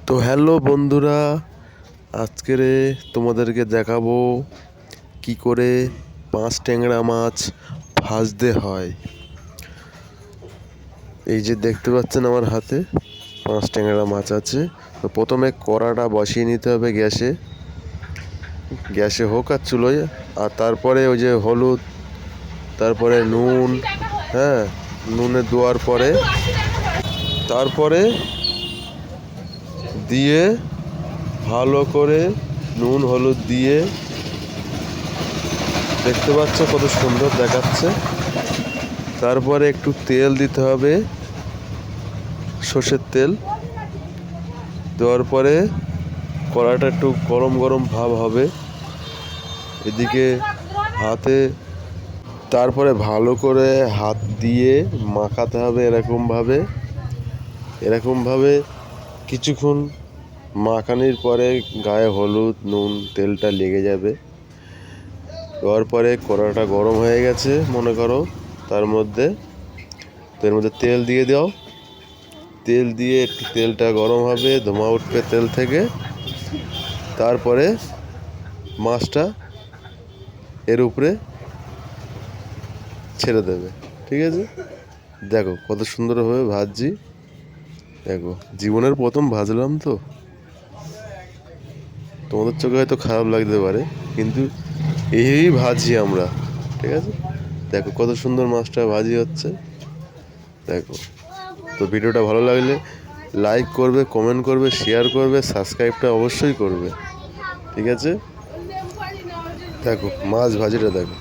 তো হ্যালো বন্ধুরা, আজকের তোমাদেরকে দেখাবো কি করে পাঁচ ট্যাংরা মাছ ভাজতে হয়। এই যে দেখতে পাচ্ছেন আমার হাতে পাঁচ ট্যাংরা মাছ আছে। তো প্রথমে কড়াটা বসিয়ে নিতে হবে গ্যাসে হোক আর চুলোয়। আর তারপরে ওই যে হলুদ, তারপরে নুন, হ্যাঁ, নুনে দেওয়ার পরে তারপরে দিয়ে ভালো করে নুন হলুদ দিয়ে, দেখতে পাচ্ছ কত সুন্দর দেখাচ্ছে। তারপরে একটু তেল দিতে হবে, সর্ষের তেল দেওয়ার পরে কড়াটা একটু গরম গরম ভাব হবে। এদিকে হাতে তারপরে ভালো করে হাত দিয়ে মাখাতে হবে এরকমভাবে কিছুক্ষণ মাখানির পরে গায়ে হলুদ নুন তেলটা লেগে যাবে। দেওয়ার পরে কড়াটা গরম হয়ে গেছে মনে করো, এর মধ্যে তেল দিয়ে দাও। তেল দিয়ে একটু তেলটা গরম হবে, ধোঁয়া উঠবে তেল থেকে। তারপরে মাছটা এর উপরে ছেড়ে দেবে, ঠিক আছে? দেখো কত সুন্দরভাবে ভাজছি। দেখো, জীবনের প্রথম ভাজলাম তো, তোমাদের চোখে হয়তো খারাপ লাগতে পারে, কিন্তু এই ভাজি আমরা, ঠিক আছে? দেখো কত সুন্দর মাছটা ভাজি হচ্ছে, দেখো। তো ভিডিওটা ভালো লাগলে লাইক করবে, কমেন্ট করবে, শেয়ার করবে, সাবস্ক্রাইবটা অবশ্যই করবে, ঠিক আছে? দেখো মাছ ভাজিটা দেখো।